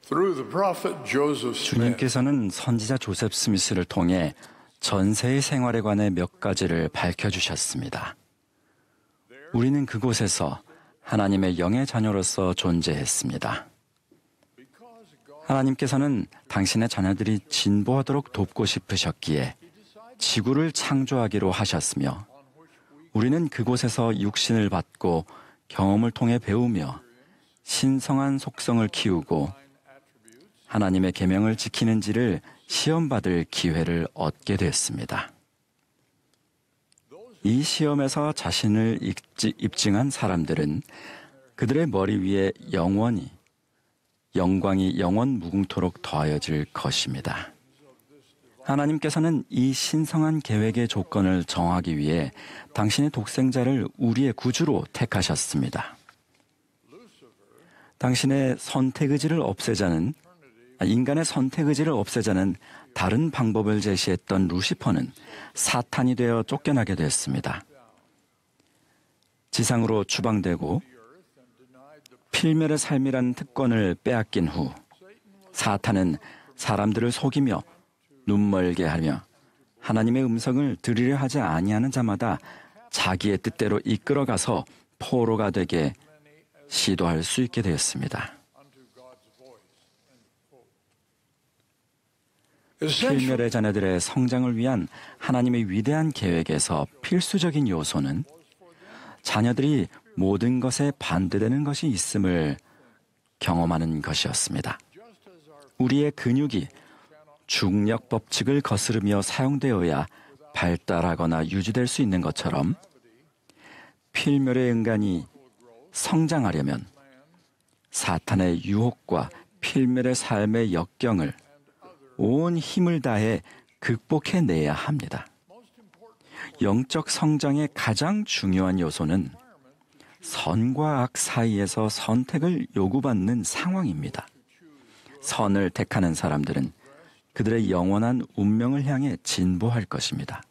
Through the prophet Joseph Smith, 주님께서는 선지자 조셉 스미스를 통해 전세의 생활에 관해 몇 가지를 밝혀주셨습니다. 우리는 그곳에서 하나님의 영의 자녀로서 존재했습니다. 하나님께서는 당신의 자녀들이 진보하도록 돕고 싶으셨기에 지구를 창조하기로 하셨으며, 우리는 그곳에서 육신을 받고 경험을 통해 배우며 신성한 속성을 키우고 하나님의 계명을 지키는지를 시험받을 기회를 얻게 됐습니다. 이 시험에서 자신을 입증한 사람들은 그들의 머리 위에 영광이 영원 무궁토록 더하여질 것입니다. 하나님께서는 이 신성한 계획의 조건을 정하기 위해 당신의 독생자를 우리의 구주로 택하셨습니다. 당신의 인간의 선택의지를 없애자는 다른 방법을 제시했던 루시퍼는 사탄이 되어 쫓겨나게 됐습니다. 지상으로 추방되고 필멸의 삶이란 특권을 빼앗긴 후 사탄은 사람들을 속이며 눈멀게 하며 하나님의 음성을 들으려 하지 아니하는 자마다 자기의 뜻대로 이끌어가서 포로가 되게 시도할 수 있게 되었습니다. 필멸의 자녀들의 성장을 위한 하나님의 위대한 계획에서 필수적인 요소는 자녀들이 모든 것에 반대되는 것이 있음을 경험하는 것이었습니다. 우리의 근육이 중력 법칙을 거스르며 사용되어야 발달하거나 유지될 수 있는 것처럼 필멸의 인간이 성장하려면 사탄의 유혹과 필멸의 삶의 역경을 온 힘을 다해 극복해내야 합니다. 영적 성장의 가장 중요한 요소는 선과 악 사이에서 선택을 요구받는 상황입니다. 선을 택하는 사람들은 그들의 영원한 운명을 향해 진보할 것입니다.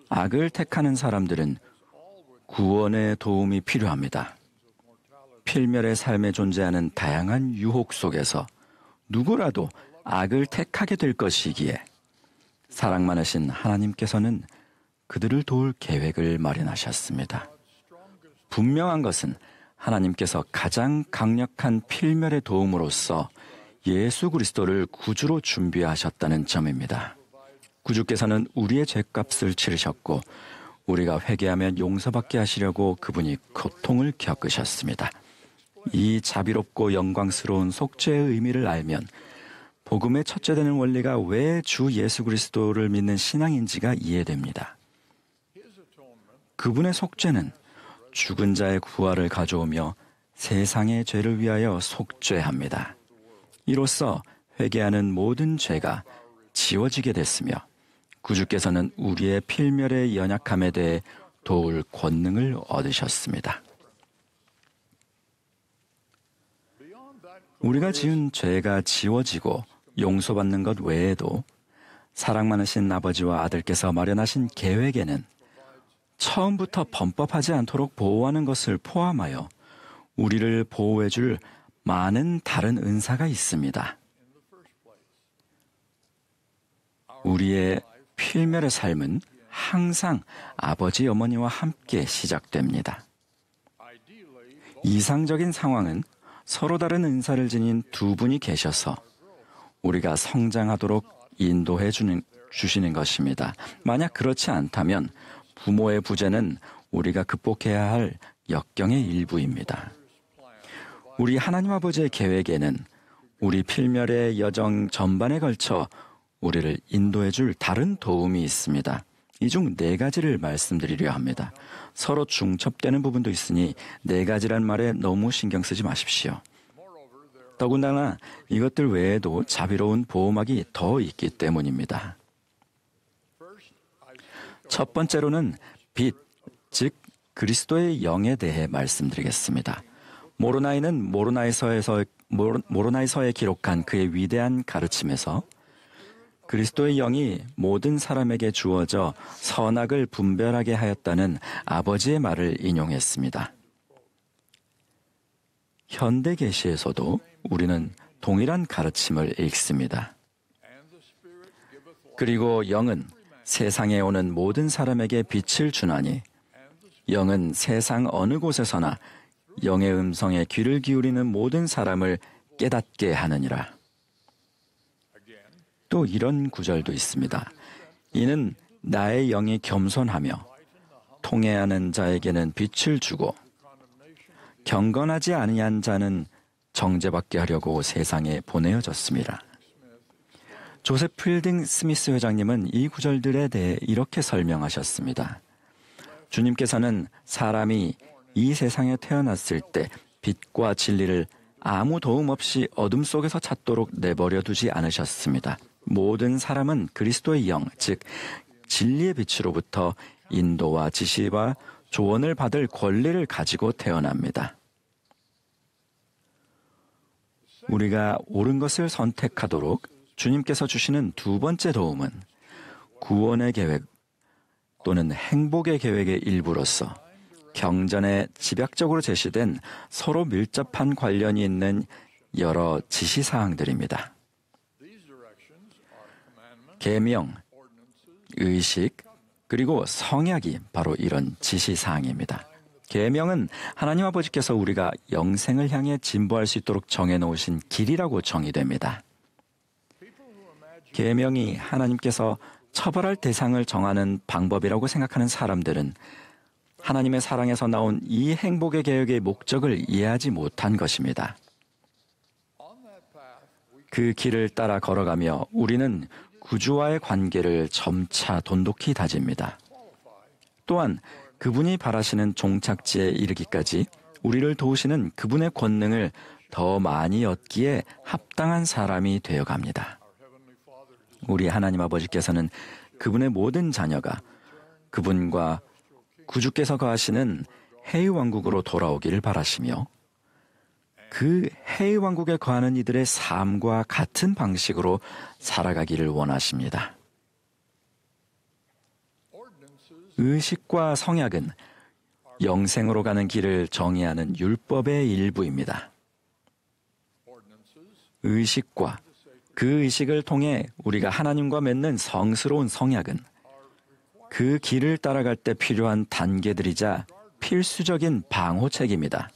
악을 택하는 사람들은 구원의 도움이 필요합니다. 필멸의 삶에 존재하는 다양한 유혹 속에서 누구라도 악을 택하게 될 것이기에 사랑 많으신 하나님께서는 그들을 도울 계획을 마련하셨습니다. 분명한 것은 하나님께서 가장 강력한 필멸의 도움으로서 예수 그리스도를 구주로 준비하셨다는 점입니다. 구주께서는 우리의 죄값을 치르셨고 우리가 회개하면 용서받게 하시려고 그분이 고통을 겪으셨습니다. 이 자비롭고 영광스러운 속죄의 의미를 알면 복음의 첫째 되는 원리가 왜 주 예수 그리스도를 믿는 신앙인지가 이해됩니다. 그분의 속죄는 죽은 자의 부활을 가져오며 세상의 죄를 위하여 속죄합니다. 이로써 회개하는 모든 죄가 지워지게 됐으며 구주께서는 우리의 필멸의 연약함에 대해 도울 권능을 얻으셨습니다. 우리가 지은 죄가 지워지고 용서받는 것 외에도 사랑 많으신 아버지와 아들께서 마련하신 계획에는 처음부터 범법하지 않도록 보호하는 것을 포함하여 우리를 보호해줄 많은 다른 은사가 있습니다. 우리의 필멸의 삶은 항상 아버지 어머니와 함께 시작됩니다. 이상적인 상황은 서로 다른 은사를 지닌 두 분이 계셔서 우리가 성장하도록 인도해 주시는 것입니다. 만약 그렇지 않다면 부모의 부재는 우리가 극복해야 할 역경의 일부입니다. 우리 하나님 아버지의 계획에는 우리 필멸의 여정 전반에 걸쳐 우리를 인도해 줄 다른 도움이 있습니다. 이 중 4가지를 말씀드리려 합니다. 서로 중첩되는 부분도 있으니 4가지란 말에 너무 신경 쓰지 마십시오. 더군다나 이것들 외에도 자비로운 보호막이 더 있기 때문입니다. 첫 번째로는 빛, 즉 그리스도의 영에 대해 말씀드리겠습니다. 모로나이는 모로나이서에 기록한 그의 위대한 가르침에서 그리스도의 영이 모든 사람에게 주어져 선악을 분별하게 하였다는 아버지의 말을 인용했습니다. 현대 계시에서도 우리는 동일한 가르침을 읽습니다. 그리고 영은 세상에 오는 모든 사람에게 빛을 주나니 영은 세상 어느 곳에서나 영의 음성에 귀를 기울이는 모든 사람을 깨닫게 하느니라. 또 이런 구절도 있습니다. 이는 나의 영이 겸손하며 통회하는 자에게는 빛을 주고 경건하지 아니한 자는 정죄받게 하려고 세상에 보내어졌습니다. 조셉 필딩 스미스 회장님은 이 구절들에 대해 이렇게 설명하셨습니다. 주님께서는 사람이 이 세상에 태어났을 때 빛과 진리를 아무 도움 없이 어둠 속에서 찾도록 내버려 두지 않으셨습니다. 모든 사람은 그리스도의 영, 즉 진리의 빛으로부터 인도와 지시와 조언을 받을 권리를 가지고 태어납니다. 우리가 옳은 것을 선택하도록 주님께서 주시는 두 번째 도움은 구원의 계획 또는 행복의 계획의 일부로서 경전에 집약적으로 제시된 서로 밀접한 관련이 있는 여러 지시사항들입니다. 계명, 의식, 그리고 성약이 바로 이런 지시사항입니다. 계명은 하나님 아버지께서 우리가 영생을 향해 진보할 수 있도록 정해놓으신 길이라고 정의됩니다. 계명이 하나님께서 처벌할 대상을 정하는 방법이라고 생각하는 사람들은 하나님의 사랑에서 나온 이 행복의 계획의 목적을 이해하지 못한 것입니다. 그 길을 따라 걸어가며 우리는 구주와의 관계를 점차 돈독히 다집니다. 또한 그분이 바라시는 종착지에 이르기까지 우리를 도우시는 그분의 권능을 더 많이 얻기에 합당한 사람이 되어갑니다. 우리 하나님 아버지께서는 그분의 모든 자녀가 그분과 구주께서 거하시는 해의 왕국으로 돌아오기를 바라시며 그 해의 왕국에 거하는 이들의 삶과 같은 방식으로 살아가기를 원하십니다. 의식과 성약은 영생으로 가는 길을 정의하는 율법의 일부입니다. 의식과 그 의식을 통해 우리가 하나님과 맺는 성스러운 성약은 그 길을 따라갈 때 필요한 단계들이자 필수적인 방호책입니다.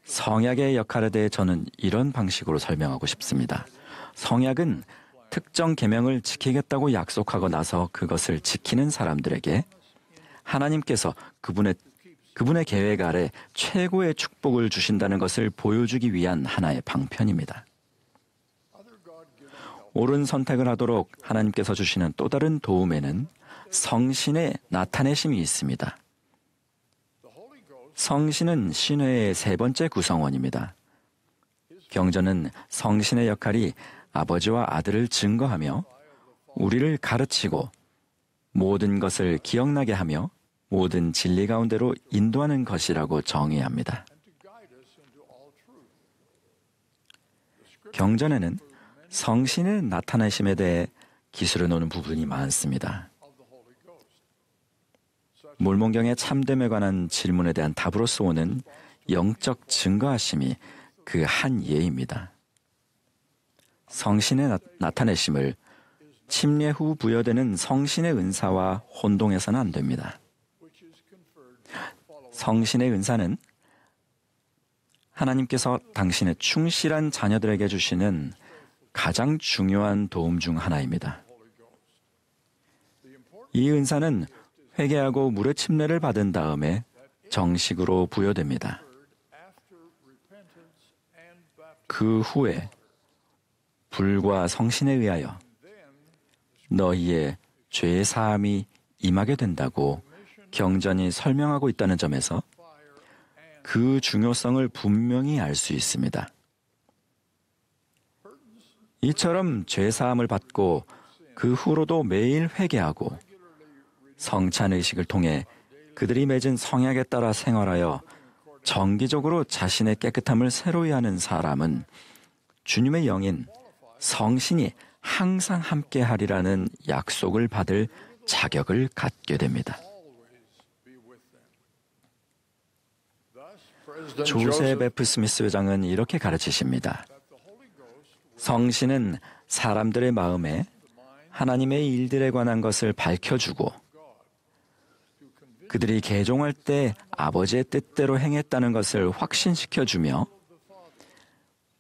성약의 역할에 대해 저는 이런 방식으로 설명하고 싶습니다. 성약은 특정 계명을 지키겠다고 약속하고 나서 그것을 지키는 사람들에게 하나님께서 그분의 계획 아래 최고의 축복을 주신다는 것을 보여주기 위한 하나의 방편입니다. 옳은 선택을 하도록 하나님께서 주시는 또 다른 도움에는 성신의 나타내심이 있습니다. 성신은 신회의 세 번째 구성원입니다. 경전은 성신의 역할이 아버지와 아들을 증거하며 우리를 가르치고 모든 것을 기억나게 하며 모든 진리 가운데로 인도하는 것이라고 정의합니다. 경전에는 성신의 나타내심에 대해 기술해 놓은 부분이 많습니다. 몰몬경의 참됨에 관한 질문에 대한 답으로서 오는 영적 증거하심이 그 한 예입니다. 성신의 나타내심을 침례 후 부여되는 성신의 은사와 혼동해서는 안 됩니다. 성신의 은사는 하나님께서 당신의 충실한 자녀들에게 주시는 가장 중요한 도움 중 하나입니다. 이 은사는 회개하고 물의 침례를 받은 다음에 정식으로 부여됩니다. 그 후에 불과 성신에 의하여 너희의 죄 사함이 임하게 된다고 경전이 설명하고 있다는 점에서 그 중요성을 분명히 알 수 있습니다. 이처럼 죄 사함을 받고 그 후로도 매일 회개하고 성찬의식을 통해 그들이 맺은 성약에 따라 생활하여 정기적으로 자신의 깨끗함을 새로이 하는 사람은 주님의 영인 성신이 항상 함께하리라는 약속을 받을 자격을 갖게 됩니다. 조셉 F. 스미스 회장은 이렇게 가르치십니다. 성신은 사람들의 마음에 하나님의 일들에 관한 것을 밝혀주고 그들이 개종할 때 아버지의 뜻대로 행했다는 것을 확신시켜주며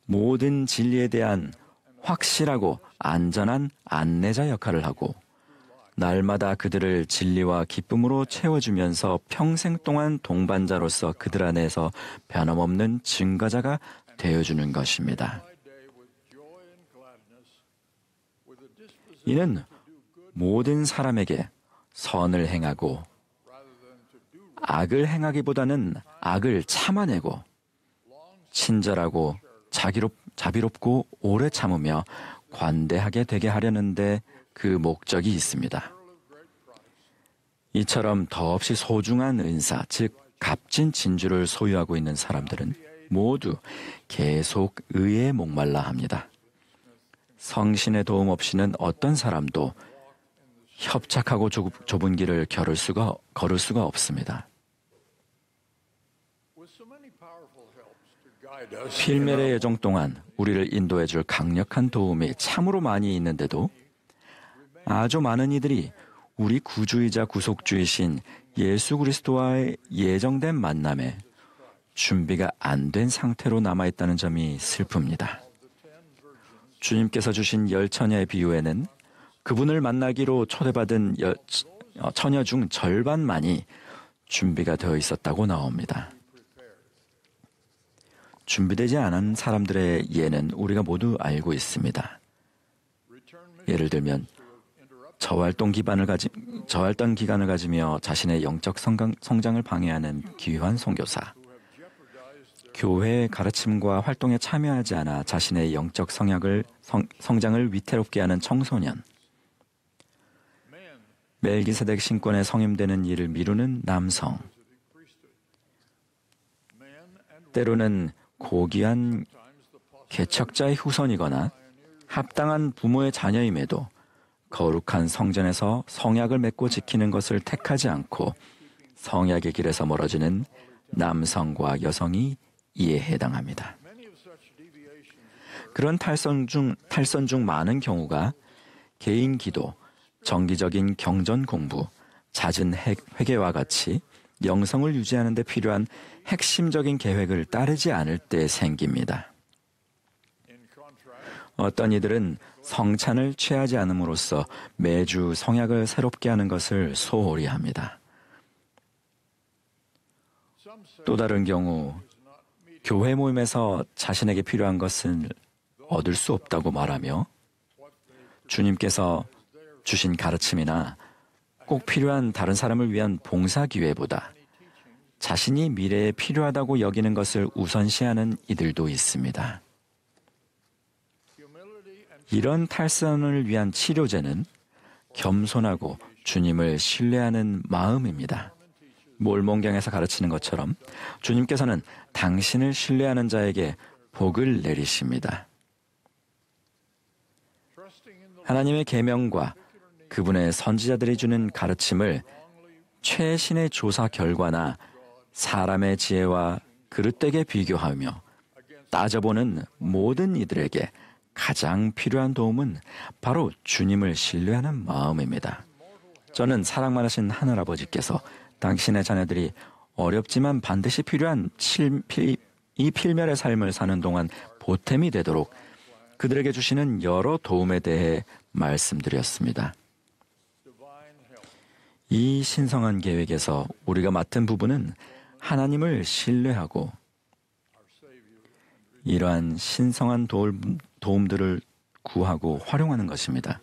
모든 진리에 대한 확실하고 안전한 안내자 역할을 하고 날마다 그들을 진리와 기쁨으로 채워주면서 평생 동안 동반자로서 그들 안에서 변함없는 증거자가 되어주는 것입니다. 이는 모든 사람에게 선을 행하고 악을 행하기보다는 악을 참아내고 친절하고 자비롭고 오래 참으며 관대하게 되게 하려는데 그 목적이 있습니다. 이처럼 더없이 소중한 은사, 즉 값진 진주를 소유하고 있는 사람들은 모두 계속 의에 목말라 합니다. 성신의 도움 없이는 어떤 사람도 협착하고 좁은 길을 걸을 수가 없습니다. 필멸의 여정 동안 우리를 인도해 줄 강력한 도움이 참으로 많이 있는데도 아주 많은 이들이 우리 구주이자 구속주이신 예수 그리스도와의 예정된 만남에 준비가 안 된 상태로 남아있다는 점이 슬픕니다. 주님께서 주신 10처녀의 비유에는 그분을 만나기로 초대받은 처녀 중 절반만이 준비가 되어 있었다고 나옵니다. 준비되지 않은 사람들의 예는 우리가 모두 알고 있습니다. 예를 들면 저활동 기간을 가지며 자신의 영적 성장을 방해하는 귀환 선교사, 교회의 가르침과 활동에 참여하지 않아 자신의 영적 성장을 위태롭게 하는 청소년, 멜기세덱 신권에 성임되는 일을 미루는 남성, 때로는 고귀한 개척자의 후손이거나 합당한 부모의 자녀임에도 거룩한 성전에서 성약을 맺고 지키는 것을 택하지 않고 성약의 길에서 멀어지는 남성과 여성이 이에 해당합니다. 그런 탈선 중 많은 경우가 개인 기도, 정기적인 경전 공부, 잦은 회개와 같이 영성을 유지하는 데 필요한 핵심적인 계획을 따르지 않을 때 생깁니다. 어떤 이들은 성찬을 취하지 않음으로써 매주 성약을 새롭게 하는 것을 소홀히 합니다. 또 다른 경우 교회 모임에서 자신에게 필요한 것을 얻을 수 없다고 말하며 주님께서 주신 가르침이나 꼭 필요한 다른 사람을 위한 봉사 기회보다 자신이 미래에 필요하다고 여기는 것을 우선시하는 이들도 있습니다. 이런 탈선을 위한 치료제는 겸손하고 주님을 신뢰하는 마음입니다. 몰몬경에서 가르치는 것처럼 주님께서는 당신을 신뢰하는 자에게 복을 내리십니다. 하나님의 계명과 그분의 선지자들이 주는 가르침을 최신의 조사 결과나 사람의 지혜와 그릇되게 비교하며 따져보는 모든 이들에게 가장 필요한 도움은 바로 주님을 신뢰하는 마음입니다. 저는 사랑 많으신 하늘아버지께서 당신의 자녀들이 어렵지만 반드시 필요한 이 필멸의 삶을 사는 동안 보탬이 되도록 그들에게 주시는 여러 도움에 대해 말씀드렸습니다. 이 신성한 계획에서 우리가 맡은 부분은 하나님을 신뢰하고 이러한 신성한 도움들을 구하고 활용하는 것입니다.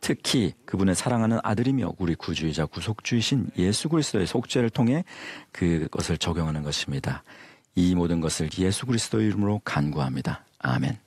특히 그분의 사랑하는 아들이며 우리 구주이자 구속주이신 예수 그리스도의 속죄를 통해 그것을 적용하는 것입니다. 이 모든 것을 예수 그리스도의 이름으로 간구합니다. 아멘.